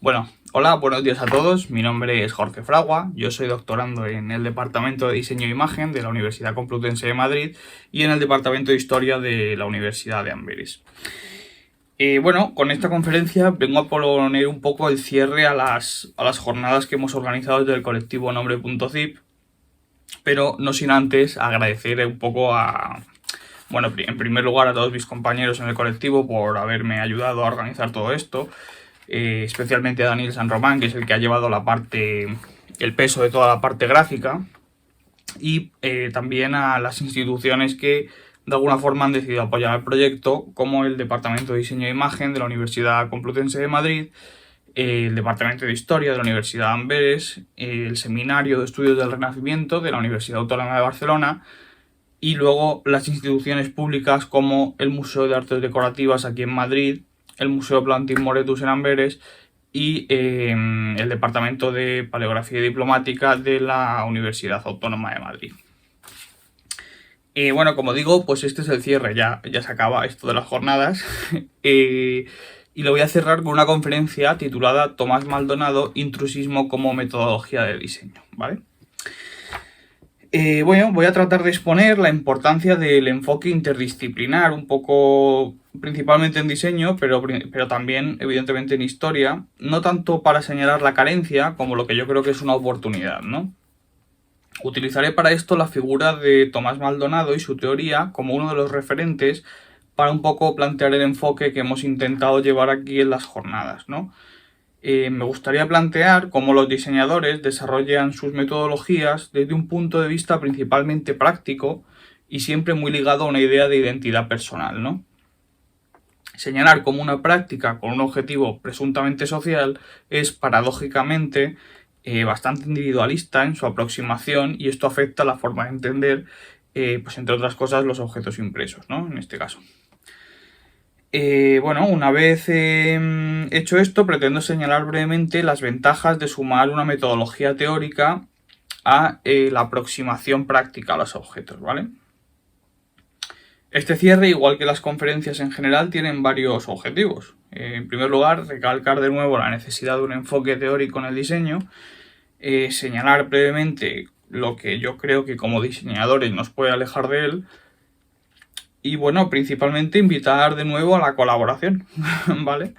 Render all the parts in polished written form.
Bueno, hola, buenos días a todos. Mi nombre es Jorge Fragua. Yo soy doctorando en el Departamento de Diseño e Imagen de la Universidad Complutense de Madrid y en el Departamento de Historia de la Universidad de Amberes. Bueno, con esta conferencia vengo a poner un poco el cierre a las jornadas que hemos organizado desde el colectivo Nombre.zip, pero no sin antes agradecer un poco bueno, en primer lugar a todos mis compañeros en el colectivo por haberme ayudado a organizar todo esto. Especialmente a Daniel San Román, que es el que ha llevado el peso de toda la parte gráfica, y también a las instituciones que de alguna forma han decidido apoyar el proyecto, como el Departamento de Diseño e Imagen de la Universidad Complutense de Madrid, el Departamento de Historia de la Universidad de Amberes, el Seminario de Estudios del Renacimiento de la Universidad Autónoma de Barcelona, y luego las instituciones públicas como el Museo de Artes Decorativas aquí en Madrid, el Museo Plantin Moretus en Amberes y el Departamento de Paleografía y Diplomática de la Universidad Autónoma de Madrid. Bueno, como digo, pues este es el cierre, ya se acaba esto de las jornadas. Y lo voy a cerrar con una conferencia titulada Tomás Maldonado, Intrusismo como metodología de diseño, ¿vale? Bueno, voy a tratar de exponer la importancia del enfoque interdisciplinar, un poco principalmente en diseño, pero también evidentemente en historia, no tanto para señalar la carencia como lo que yo creo que es una oportunidad, ¿no? Utilizaré para esto la figura de Tomás Maldonado y su teoría como uno de los referentes para un poco plantear el enfoque que hemos intentado llevar aquí en las jornadas, ¿no? Me gustaría plantear cómo los diseñadores desarrollan sus metodologías desde un punto de vista principalmente práctico y siempre muy ligado a una idea de identidad personal, ¿no? Señalar cómo una práctica con un objetivo presuntamente social es paradójicamente bastante individualista en su aproximación, y esto afecta la forma de entender, pues entre otras cosas, los objetos impresos, ¿no? En este caso. Bueno, una vez hecho esto, pretendo señalar brevemente las ventajas de sumar una metodología teórica a la aproximación práctica a los objetos, ¿vale? Este cierre, igual que las conferencias en general, tienen varios objetivos. En primer lugar, recalcar de nuevo la necesidad de un enfoque teórico en el diseño, señalar brevemente lo que yo creo que como diseñadores nos puede alejar de él, y bueno, principalmente invitar de nuevo a la colaboración, ¿vale?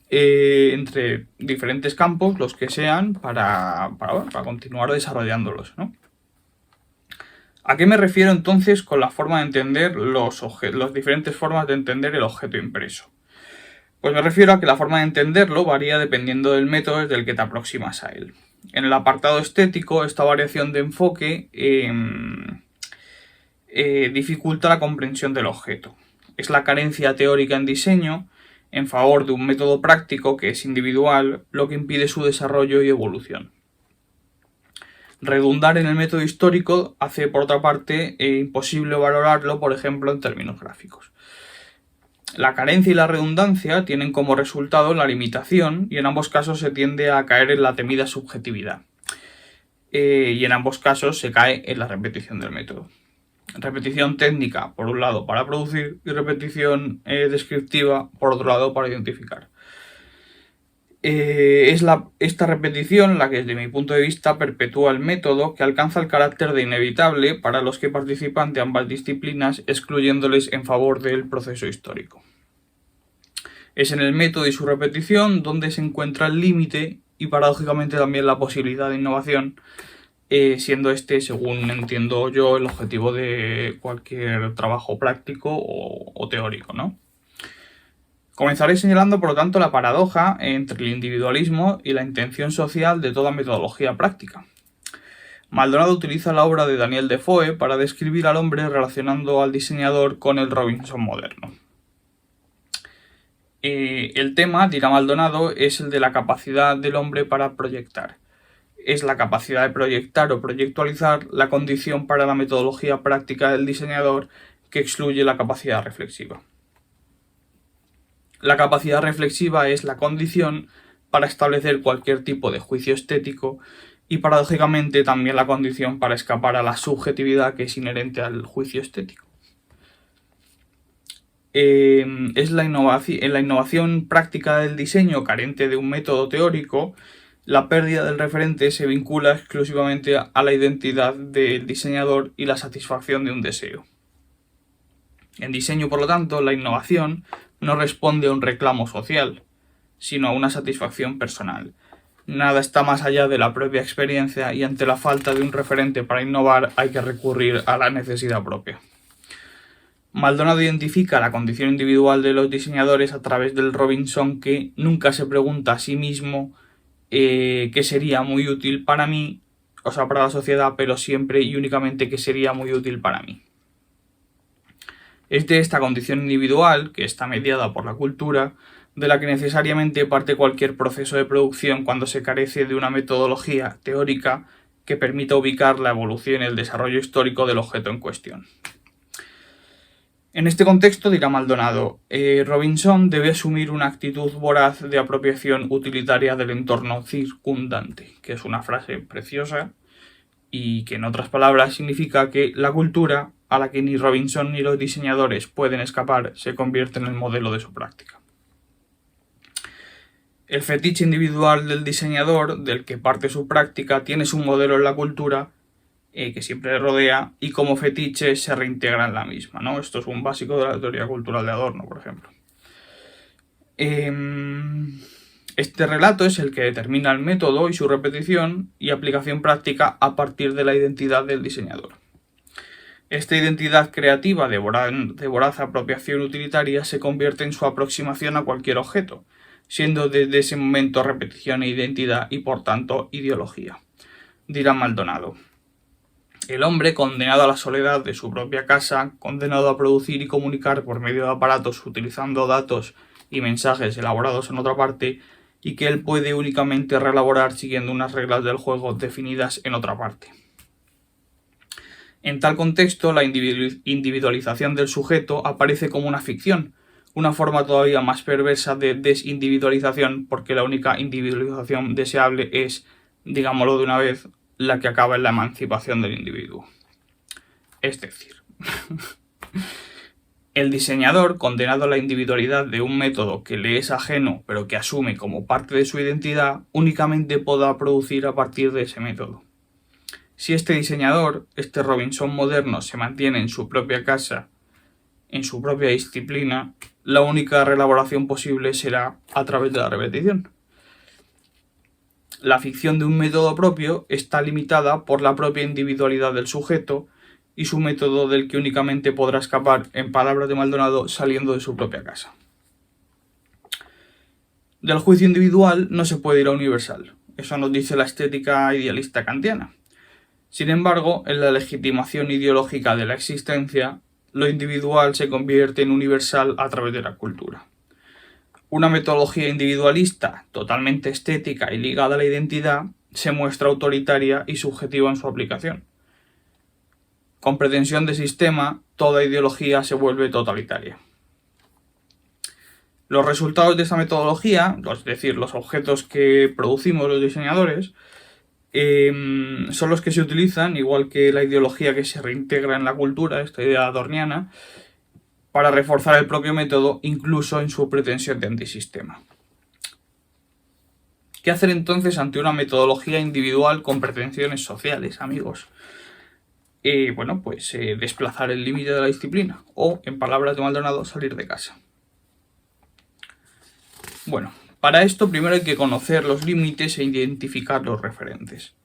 Entre diferentes campos, los que sean, para continuar desarrollándolos, ¿no? ¿A qué me refiero entonces con la forma de entender las diferentes formas de entender el objeto impreso? Pues me refiero a que la forma de entenderlo varía dependiendo del método desde el que te aproximas a él. En el apartado estético, esta variación de enfoque dificulta la comprensión del objeto. Es la carencia teórica en diseño en favor de un método práctico que es individual lo que impide su desarrollo y evolución. Redundar en el método histórico hace, por otra parte, imposible valorarlo, por ejemplo, en términos gráficos. La carencia y la redundancia tienen como resultado la limitación, y en ambos casos se tiende a caer en la temida subjetividad. Y en ambos casos se cae en la repetición del método. Repetición técnica, por un lado, para producir, y repetición descriptiva, por otro lado, para identificar. Esta repetición la que, desde mi punto de vista, perpetúa el método, que alcanza el carácter de inevitable para los que participan de ambas disciplinas, excluyéndoles en favor del proceso histórico. Es en el método y su repetición donde se encuentra el límite y, paradójicamente, también la posibilidad de innovación, siendo este, según entiendo yo, el objetivo de cualquier trabajo práctico o teórico, ¿no? Comenzaré señalando, por lo tanto, la paradoja entre el individualismo y la intención social de toda metodología práctica. Maldonado utiliza la obra de Daniel Defoe para describir al hombre relacionando al diseñador con el Robinson moderno. El tema, dirá Maldonado, es el de la capacidad del hombre para proyectar. Es la capacidad de proyectar o proyectualizar la condición para la metodología práctica del diseñador, que excluye la capacidad reflexiva. La capacidad reflexiva es la condición para establecer cualquier tipo de juicio estético y, paradójicamente, también la condición para escapar a la subjetividad que es inherente al juicio estético. es la innovación práctica del diseño carente de un método teórico. La pérdida del referente se vincula exclusivamente a la identidad del diseñador y la satisfacción de un deseo. En diseño, por lo tanto, la innovación no responde a un reclamo social, sino a una satisfacción personal. Nada está más allá de la propia experiencia y ante la falta de un referente para innovar hay que recurrir a la necesidad propia. Maldonado identifica la condición individual de los diseñadores a través del Robinson que nunca se pregunta a sí mismo qué sería muy útil para mí, o sea, para la sociedad, pero siempre y únicamente qué sería muy útil para mí. Es de esta condición individual, que está mediada por la cultura, de la que necesariamente parte cualquier proceso de producción cuando se carece de una metodología teórica que permita ubicar la evolución y el desarrollo histórico del objeto en cuestión. En este contexto, dirá Maldonado, Robinson debe asumir una actitud voraz de apropiación utilitaria del entorno circundante, que es una frase preciosa y que en otras palabras significa que la cultura, a la que ni Robinson ni los diseñadores pueden escapar, se convierte en el modelo de su práctica. El fetiche individual del diseñador, del que parte su práctica, tiene su modelo en la cultura, que siempre le rodea, y como fetiche se reintegra en la misma, ¿no? Esto es un básico de la teoría cultural de Adorno, por ejemplo. Este relato es el que determina el método y su repetición y aplicación práctica a partir de la identidad del diseñador. Esta identidad creativa de voraz apropiación utilitaria se convierte en su aproximación a cualquier objeto, siendo desde ese momento repetición e identidad y por tanto ideología. Dirá Maldonado. El hombre, condenado a la soledad de su propia casa, condenado a producir y comunicar por medio de aparatos utilizando datos y mensajes elaborados en otra parte, y que él puede únicamente reelaborar siguiendo unas reglas del juego definidas en otra parte. En tal contexto, la individualización del sujeto aparece como una ficción, una forma todavía más perversa de desindividualización, porque la única individualización deseable es, digámoslo de una vez, la que acaba en la emancipación del individuo. Es decir, el diseñador, condenado a la individualidad de un método que le es ajeno pero que asume como parte de su identidad, únicamente podrá producir a partir de ese método. Si este diseñador, este Robinson moderno, se mantiene en su propia casa, en su propia disciplina, la única reelaboración posible será a través de la repetición. La ficción de un método propio está limitada por la propia individualidad del sujeto y su método del que únicamente podrá escapar, en palabras de Maldonado, saliendo de su propia casa. Del juicio individual no se puede ir a universal, eso nos dice la estética idealista kantiana. Sin embargo, en la legitimación ideológica de la existencia, lo individual se convierte en universal a través de la cultura. Una metodología individualista, totalmente estética y ligada a la identidad, se muestra autoritaria y subjetiva en su aplicación. Con pretensión de sistema, toda ideología se vuelve totalitaria. Los resultados de esta metodología, es decir, los objetos que producimos los diseñadores, son los que se utilizan, igual que la ideología que se reintegra en la cultura, esta idea adorniana, para reforzar el propio método, incluso en su pretensión de antisistema. ¿Qué hacer entonces ante una metodología individual con pretensiones sociales, amigos? Desplazar el límite de la disciplina, o, en palabras de Maldonado, salir de casa. Bueno, para esto primero hay que conocer los límites e identificar los referentes.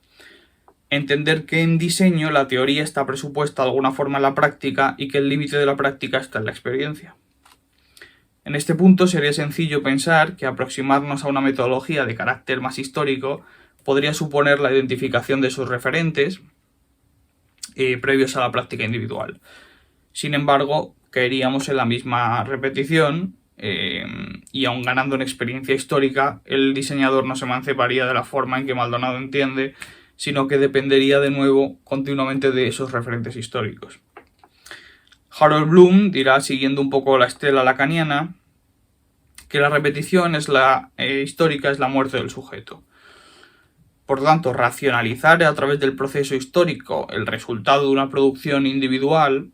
Entender que en diseño la teoría está presupuesta de alguna forma en la práctica y que el límite de la práctica está en la experiencia. En este punto sería sencillo pensar que aproximarnos a una metodología de carácter más histórico podría suponer la identificación de sus referentes previos a la práctica individual. Sin embargo, caeríamos en la misma repetición y aun ganando en experiencia histórica, el diseñador no se emanciparía de la forma en que Maldonado entiende, sino que dependería de nuevo continuamente de esos referentes históricos. Harold Bloom dirá, siguiendo un poco la estela lacaniana, que la repetición histórica es la muerte del sujeto. Por lo tanto, racionalizar a través del proceso histórico el resultado de una producción individual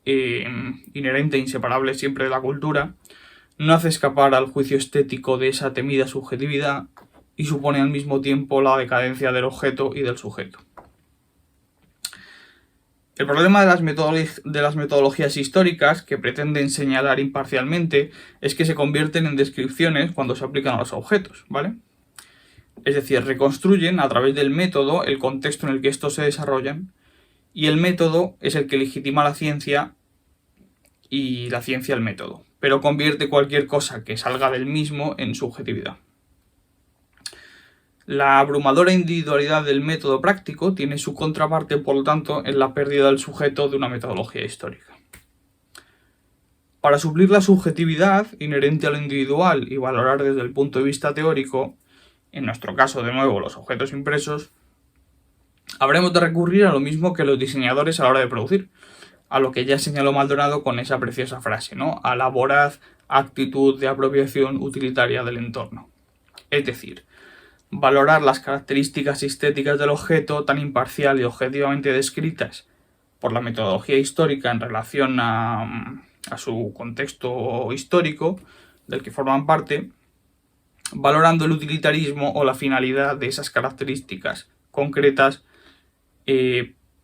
inherente e inseparable siempre de la cultura, no hace escapar al juicio estético de esa temida subjetividad y supone al mismo tiempo la decadencia del objeto y del sujeto. El problema de las metodologías históricas que pretenden señalar imparcialmente es que se convierten en descripciones cuando se aplican a los objetos, ¿vale? Es decir, reconstruyen a través del método el contexto en el que estos se desarrollan, y el método es el que legitima la ciencia y la ciencia el método, pero convierte cualquier cosa que salga del mismo en subjetividad. La abrumadora individualidad del método práctico tiene su contraparte, por lo tanto, en la pérdida del sujeto de una metodología histórica. Para suplir la subjetividad inherente a lo individual y valorar desde el punto de vista teórico, en nuestro caso de nuevo los objetos impresos, habremos de recurrir a lo mismo que los diseñadores a la hora de producir, a lo que ya señaló Maldonado con esa preciosa frase, ¿no? A la voraz actitud de apropiación utilitaria del entorno. Es decir, valorar las características estéticas del objeto tan imparcial y objetivamente descritas por la metodología histórica en relación a su contexto histórico del que forman parte, valorando el utilitarismo o la finalidad de esas características concretas,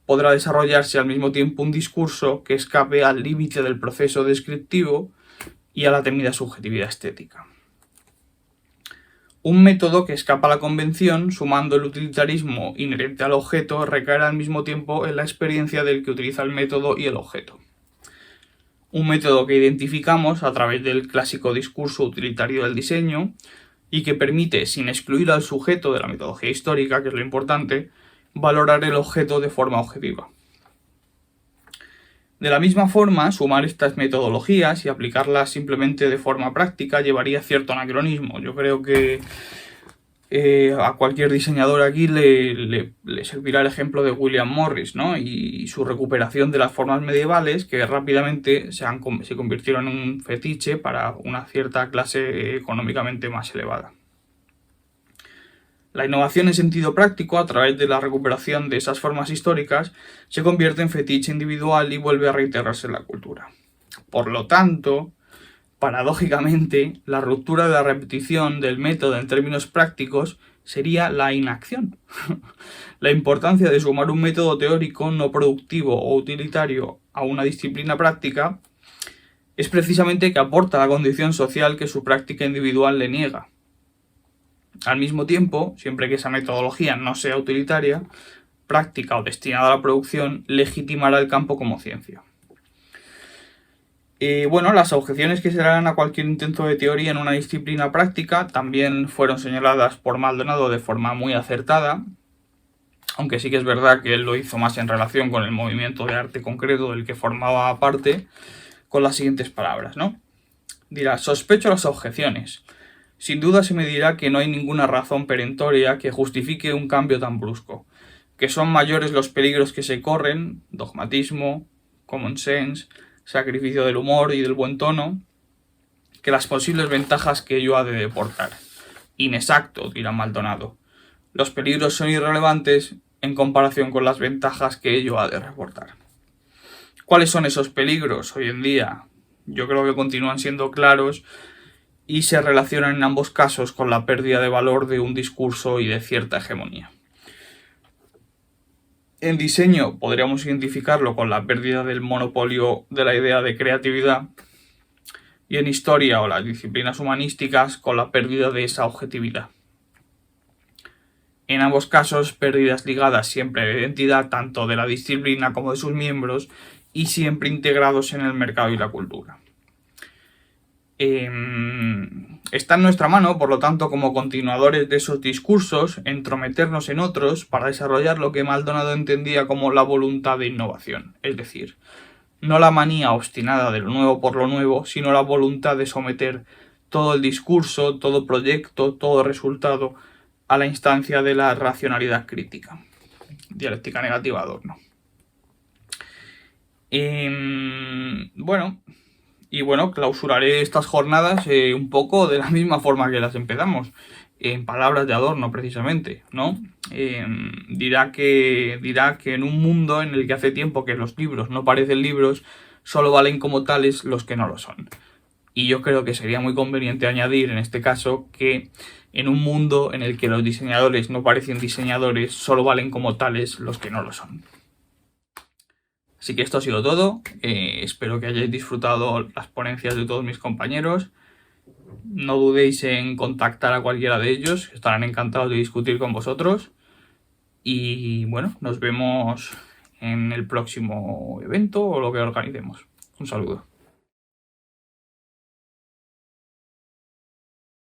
podrá desarrollarse al mismo tiempo un discurso que escape al límite del proceso descriptivo y a la temida subjetividad estética. Un método que escapa a la convención, sumando el utilitarismo inherente al objeto, recaerá al mismo tiempo en la experiencia del que utiliza el método y el objeto. Un método que identificamos a través del clásico discurso utilitario del diseño y que permite, sin excluir al sujeto de la metodología histórica, que es lo importante, valorar el objeto de forma objetiva. De la misma forma, sumar estas metodologías y aplicarlas simplemente de forma práctica llevaría cierto anacronismo. Yo creo que a cualquier diseñador aquí le servirá el ejemplo de William Morris, ¿no? Y su recuperación de las formas medievales que rápidamente se convirtieron en un fetiche para una cierta clase económicamente más elevada. La innovación en sentido práctico, a través de la recuperación de esas formas históricas, se convierte en fetiche individual y vuelve a reiterarse en la cultura. Por lo tanto, paradójicamente, la ruptura de la repetición del método en términos prácticos sería la inacción. La importancia de sumar un método teórico no productivo o utilitario a una disciplina práctica es precisamente que aporta la condición social que su práctica individual le niega. Al mismo tiempo, siempre que esa metodología no sea utilitaria, práctica o destinada a la producción, legitimará el campo como ciencia. Las objeciones que se darán a cualquier intento de teoría en una disciplina práctica también fueron señaladas por Maldonado de forma muy acertada, aunque sí que es verdad que él lo hizo más en relación con el movimiento de arte concreto del que formaba parte, con las siguientes palabras, ¿no? Dirá: sospecho las objeciones. Sin duda se me dirá que no hay ninguna razón perentoria que justifique un cambio tan brusco, que son mayores los peligros que se corren, dogmatismo, common sense, sacrificio del humor y del buen tono, que las posibles ventajas que ello ha de deportar. Inexacto, dirá Maldonado. Los peligros son irrelevantes en comparación con las ventajas que ello ha de reportar. ¿Cuáles son esos peligros hoy en día? Yo creo que continúan siendo claros y se relacionan en ambos casos con la pérdida de valor de un discurso y de cierta hegemonía. En diseño podríamos identificarlo con la pérdida del monopolio de la idea de creatividad, y en historia o las disciplinas humanísticas con la pérdida de esa objetividad. En ambos casos, pérdidas ligadas siempre a la identidad tanto de la disciplina como de sus miembros y siempre integrados en el mercado y la cultura. Está en nuestra mano, por lo tanto, como continuadores de esos discursos, entrometernos en otros para desarrollar lo que Maldonado entendía como la voluntad de innovación, es decir, no la manía obstinada de lo nuevo por lo nuevo, sino la voluntad de someter todo el discurso, todo proyecto, todo resultado a la instancia de la racionalidad crítica. Dialéctica negativa Adorno. Clausuraré estas jornadas un poco de la misma forma que las empezamos, en palabras de Adorno precisamente, ¿no? Dirá que en un mundo en el que hace tiempo que los libros no parecen libros, solo valen como tales los que no lo son. Y yo creo que sería muy conveniente añadir en este caso que en un mundo en el que los diseñadores no parecen diseñadores, solo valen como tales los que no lo son. Así que esto ha sido todo. Espero que hayáis disfrutado las ponencias de todos mis compañeros. No dudéis en contactar a cualquiera de ellos, que estarán encantados de discutir con vosotros. Y bueno, nos vemos en el próximo evento o lo que organicemos. Un saludo.